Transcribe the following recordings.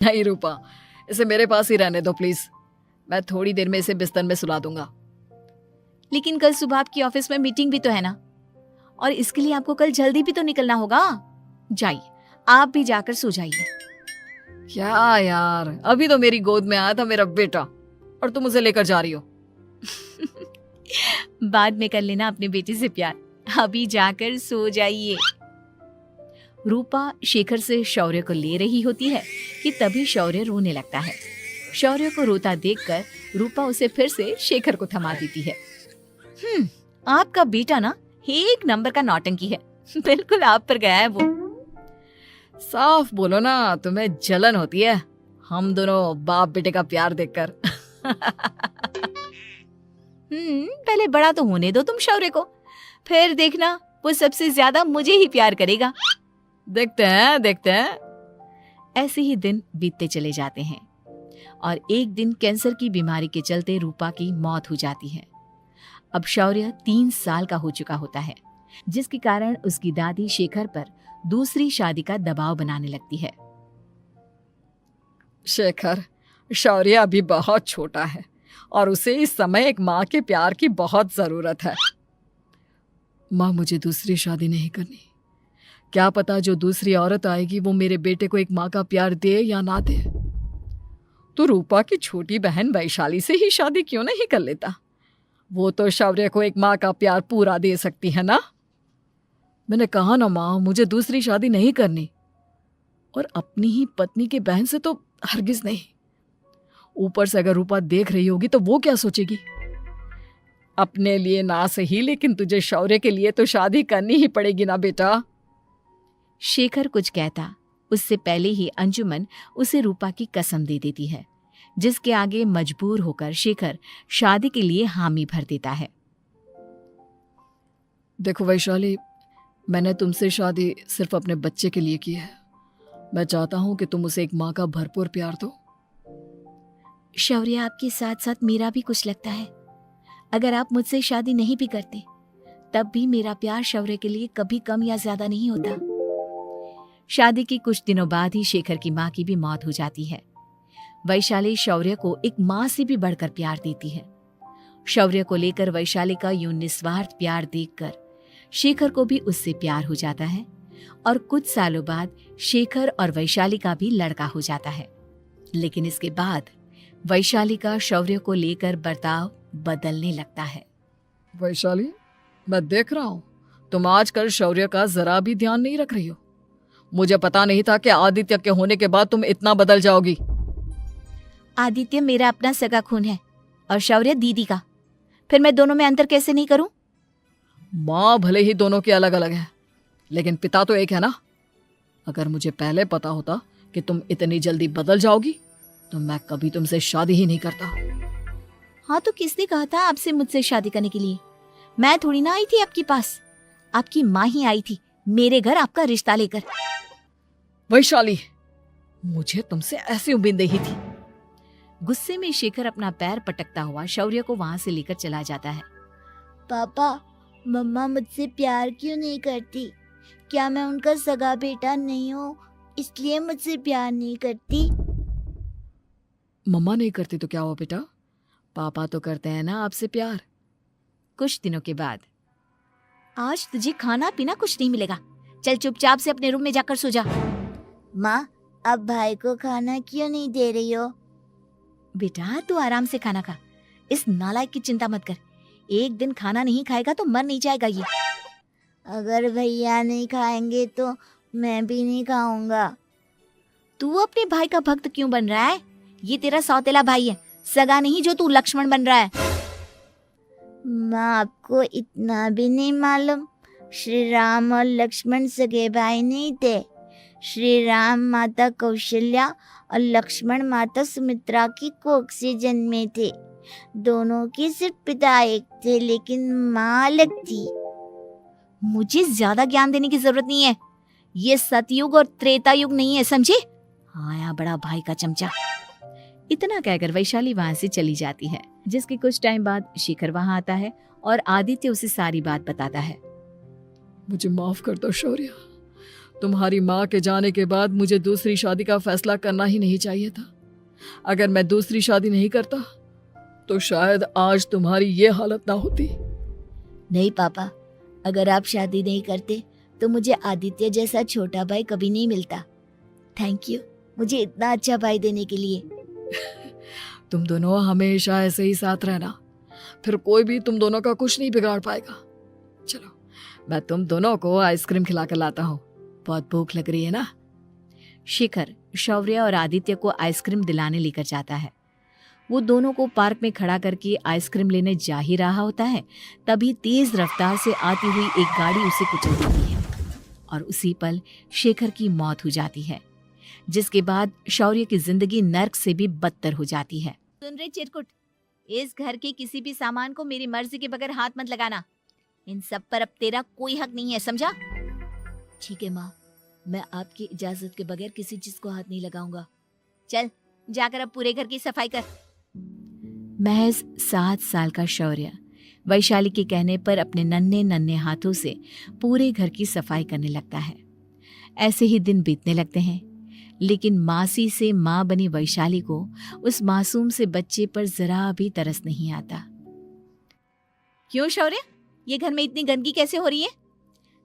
नहीं रूपा, इसे मेरे पास ही रहने दो प्लीज। मैं थोड़ी देर में इसे बिस्तर में सुला दूंगा। लेकिन कल सुबह आपकी ऑफिस में मीटिंग भी तो है ना, और इसके लिए आपको कल जल्दी भी तो निकलना होगा। जाइए, आप भी जाकर सो जाइए। क्या यार, अभी तो मेरी गोद में आया था मेरा बेटा और तुम उसे लेकर जा रही हो। बाद में कर लेना अपने बेटे से प्यार, अभी जाकर सो जाइए। रूपा शेखर से शौर्य को ले रही होती है कि तभी शौर्य रोने लगता है। शौर्य को रोता देखकर रूपा उसे फिर से शेखर को थमा देती है। आपका बेटा ना एक नंबर का नौटंकी है, बिल्कुल आप पर गया है वो। साफ बोलो ना, तुम्हें जलन होती है हम दोनों बाप बेटे का प्यार देखकर। पहले बड़ा तो होने दो तुम शौर्य को, फिर देखना वो सबसे ज्यादा मुझे ही प्यार करेगा। देखते हैं। ऐसे ही दिन बीतते चले जाते हैं और एक दिन कैंसर की बीमारी के चलते रूपा की मौत हो जाती है। अब शौर्य 3 साल का हो चुका होता है, जिसके कारण उसकी दादी शेखर पर दूसरी शादी का दबाव बनाने लगती है। शेखर, शौर्य अभी बहुत छोटा है और उसे इस समय एक माँ के प्यार की बहुत जरूरत है। माँ, मुझे दूसरी शादी नहीं करनी। क्या पता जो दूसरी औरत आएगी वो मेरे बेटे को एक माँ का प्यार दे या ना दे। तो रूपा की छोटी बहन वैशाली से ही शादी क्यों नहीं कर लेता? वो तो शौर्य को एक माँ का प्यार पूरा दे सकती है ना। मैंने कहा ना माँ, मुझे दूसरी शादी नहीं करनी, और अपनी ही पत्नी के बहन से तो हरगिज नहीं। ऊपर से अगर रूपा देख रही होगी तो वो क्या सोचेगी? अपने लिए ना सही, लेकिन तुझे शौर्य के लिए तो शादी करनी ही पड़ेगी ना बेटा। शेखर कुछ कहता उससे पहले ही अंजुमन उसे रूपा की कसम दे देती है, जिसके आगे मजबूर होकर शेखर शादी के लिए हामी भर देता है। देखो वैशाली, मैंने तुमसे शादी सिर्फ अपने बच्चे के लिए की है। मैं चाहता हूं कि तुम उसे एक माँ का भरपूर प्यार दो। शौर्य, आपके साथ साथ मेरा भी कुछ लगता है। अगर आप मुझसे शादी नहीं भी करते तब भी मेरा प्यार शौर्य के लिए कभी कम या ज्यादा नहीं होता। शादी के कुछ दिनों बाद ही शेखर की माँ की भी मौत हो जाती है। वैशाली शौर्य को एक माँ से भी बढ़कर प्यार देती है। शौर्य को लेकर वैशाली का यूं निस्वार्थ प्यार देखकर शेखर को भी उससे प्यार हो जाता है और कुछ सालों बाद शेखर और वैशाली का भी लड़का हो जाता है। लेकिन इसके बाद वैशाली का शौर्य को लेकर बर्ताव बदलने लगता है। वैशाली, मैं देख रहा हूं तुम आजकल शौर्य का जरा भी ध्यान नहीं रख रही हो। मुझे पता नहीं था कि आदित्य के होने के बाद तुम इतना बदल जाओगी। आदित्य मेरा अपना सगा खून है और शौर्य दीदी का, फिर मैं दोनों में अंतर कैसे नहीं करूं? माँ भले ही दोनों की अलग अलग है, लेकिन पिता तो एक है ना। अगर मुझे पहले पता होता कि तुम इतनी जल्दी बदल जाओगी तो मैं कभी तुमसे शादी ही नहीं करता। हाँ, तो किसने कहा था आपसे मुझसे शादी करने के लिए? मैं थोड़ी ना आई थी आपके पास, आपकी माँ ही आई थी मेरे घर आपका रिश्ता लेकर। वैशाली, मुझे तुमसे ऐसी उम्मीद नहीं थी। गुस्से में शेखर अपना पैर पटकता हुआ शौर्य को वहां से लेकर चला जाता है। पापा, मम्मा मुझसे प्यार क्यों नहीं करती? क्या मैं उनका सगा बेटा नहीं हूँ इसलिए मुझसे प्यार नहीं करती? मम्मा नहीं करती तो क्या हुआ बेटा, पापा तो करते हैं ना आपसे प्यार। कुछ दिनों के बाद, आज तुझे खाना पीना कुछ नहीं मिलेगा, चल चुपचाप से अपने रूम में जाकर सो जा। माँ, अब भाई को खाना क्यों नहीं दे रही हो? बेटा तू आराम से खाना खा, इस नालायक की चिंता मत कर। एक दिन खाना नहीं खाएगा तो मर नहीं जाएगा ये। अगर भैया नहीं खाएंगे तो मैं भी नहीं खाऊंगा। तू अपने भाई का भक्त क्यों बन रहा है? ये तेरा सौतेला भाई है, सगा नहीं जो तू लक्ष्मण बन रहा है। माँ, आपको इतना भी नहीं मालूम? श्री राम और लक्ष्मण सगे भाई नहीं थे। श्री राम माता कौशल्या और लक्ष्मण माता सुमित्रा की कोख से जन्मे थे। दोनों के सिर्फ पिता एक थे, लेकिन माँ अलग थी। मुझे ज्यादा ज्ञान देने की जरूरत नहीं है, ये सतयुग और त्रेता युग नहीं है, समझे? आया बड़ा भाई का चमचा। इतना कहकर वैशाली वहां से चली जाती है, जिसके कुछ टाइम बाद शेखर वहां आता है और आदित्य उसे सारी बात बताता है। मुझे माफ कर दो शौर्य, तुम्हारी माँ के जाने के बाद मुझे दूसरी शादी का फैसला करना ही नहीं चाहिए था। अगर मैं दूसरी शादी नहीं करता तो शायद आज तुम्हारी ये हालत ना होती। नहीं पापा, अगर आप शादी नहीं करते तो मुझे आदित्य जैसा छोटा भाई कभी नहीं मिलता। थैंक यू मुझे इतना अच्छा भाई देने के लिए। तुम दोनों हमेशा ऐसे ही साथ रहना, फिर कोई भी तुम दोनों का कुछ नहीं बिगाड़ पाएगा। चलो मैं तुम दोनों को आइसक्रीम खिला कर लाता हूँ, बहुत भूख लग रही है ना। शिखर शौर्य और आदित्य को आइसक्रीम दिलाने लेकर जाता है। वो दोनों को पार्क में खड़ा करके आइसक्रीम लेने जा ही रहा होता है, तभी तेज रफ्तार से आती हुई एक गाड़ी उसे कुचल देती है और उसी पल शेखर की मौत हो जाती है, जिसके बाद शौर्य की जिंदगी नर्क से भी बदतर हो जाती है। सुन रहे चिरकुट, इस घर के किसी भी सामान को मेरी मर्जी के बगैर हाथ मत लगाना। इन सब पर अब तेरा कोई हक नहीं है, समझा? ठीक है माँ, मैं आपकी इजाजत के बगैर किसी चीज को हाथ नहीं लगाऊंगा। चल जाकर अब पूरे घर की सफाई कर। महज 7 साल का शौर्य वैशाली के कहने पर अपने नन्हे नन्हे हाथों से पूरे घर की सफाई करने लगता है। ऐसे ही दिन बीतने लगते हैं, लेकिन मासी से माँ बनी वैशाली को उस मासूम से बच्चे पर जरा भी तरस नहीं आता। क्यों शौर्य, ये घर में इतनी गंदगी कैसे हो रही है?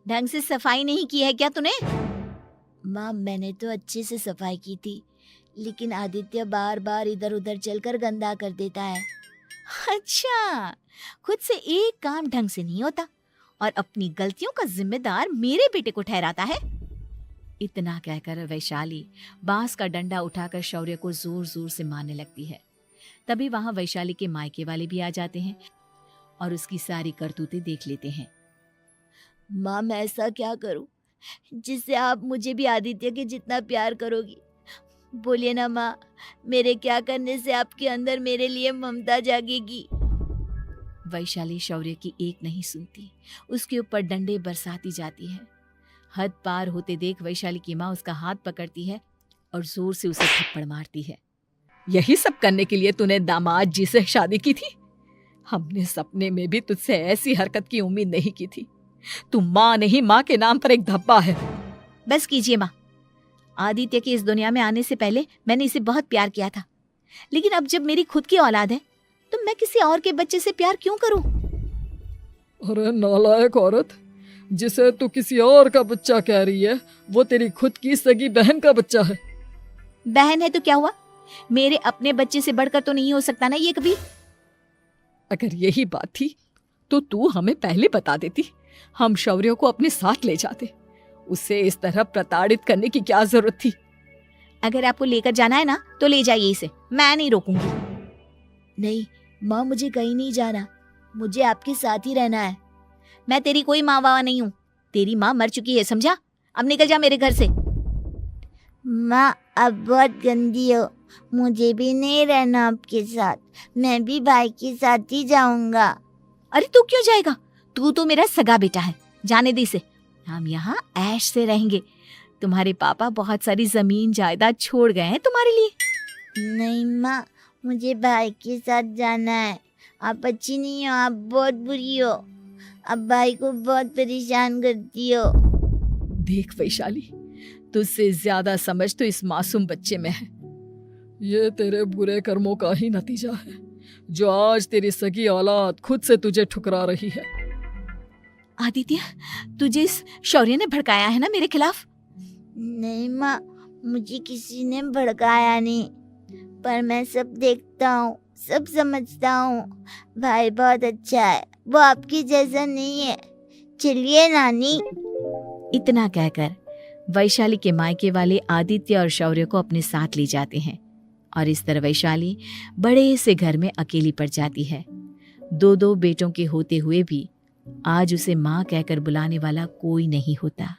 ढंग से सफाई नहीं की है क्या तूने? माँ मैंने तो अच्छे से सफाई की थी, लेकिन आदित्य बार बार इधर उधर चलकर गंदा कर देता है। अच्छा, खुद से एक काम ढंग से नहीं होता और अपनी गलतियों का जिम्मेदार मेरे बेटे को ठहराता है। इतना कहकर वैशाली बांस का डंडा उठाकर शौर्य को जोर जोर से मारने लगती है। तभी वहां वैशाली के मायके वाले भी आ जाते हैं और उसकी सारी करतूतें देख लेते हैं। माँ मैं ऐसा क्या करूं जिससे आप मुझे भी आदित्य के जितना प्यार करोगी? बोलिए ना माँ, मेरे क्या करने से आपके अंदर मेरे लिए ममता जागेगी? वैशाली शौर्य की एक नहीं सुनती, उसके ऊपर डंडे बरसाती जाती है। हद पार होते देख वैशाली की माँ उसका हाथ पकड़ती है और जोर से उसे थप्पड़ मारती है। यही सब करने के लिए तूने दामाद जी से शादी की थी? हमने सपने में भी तुझसे ऐसी हरकत की उम्मीद नहीं की थी। तू माँ नहीं, माँ के नाम पर एक धब्बा है। बस कीजिए माँ, आदित्य के इस दुनिया में आने से पहले मैंने इसे बहुत प्यार किया था, लेकिन अब जब मेरी खुद की औलाद है तो मैं किसी और के बच्चे से प्यार क्यों करूं? अरे नालायक औरत, जिसे तू किसी और का बच्चा कह रही है वो तेरी खुद की सगी बहन का बच्चा है। बहन है तो क्या हुआ, मेरे अपने बच्चे से बढ़कर तो नहीं हो सकता ना ये कभी। अगर यही बात थी तो तू हमें पहले बता देती, हम शौर्य को अपने साथ ले जाते। उसे इस तरह प्रताड़ित करने की क्या जरूरत थी? अगर आपको लेकर जाना है ना तो ले जाइए इसे, मैं नहीं रोकूंगी। नहीं माँ, मुझे कहीं नहीं जाना, मुझे आपके साथ ही रहना है। मैं तेरी कोई माँ बाबा नहीं हूँ, तेरी माँ मर चुकी है, समझा? अब निकल जा मेरे घर से। माँ अब बहुत गंदी हो, मुझे भी नहीं रहना आपके साथ, मैं भी भाई के साथ ही जाऊंगा। अरे तू क्यों जाएगा, तू तो मेरा सगा बेटा है, जाने दे इसे। हम यहाँ ऐश से रहेंगे, तुम्हारे पापा बहुत सारी जमीन जायदाद छोड़ गए हैं तुम्हारे लिए। नहीं माँ, मुझे भाई के साथ जाना है। आप अच्छी नहीं हो, आप बहुत बुरी हो, आप भाई को बहुत परेशान करती हो। देख वैशाली, तुझसे ज्यादा समझ तो इस मासूम बच्चे में है। ये तेरे बुरे कर्मों का ही नतीजा है जो आज तेरी सगी औलाद खुद से तुझे ठुकरा रही है। आदित्य, तुझे इस शौर्य ने भड़काया है ना मेरे खिलाफ? नहीं माँ, मुझे किसी ने भड़काया नहीं, पर मैं सब देखता हूँ, सब समझता हूँ। भाई बहुत अच्छा है, वो आपकी जैसा नहीं है। चलिए नानी। इतना कहकर वैशाली के मायके वाले आदित्य और शौर्य को अपने साथ ले जाते हैं और इस तरह वैशाली बड़े से घर में अकेली पड़ जाती है। 2 बेटों के होते हुए भी आज उसे माँ कहकर बुलाने वाला कोई नहीं होता।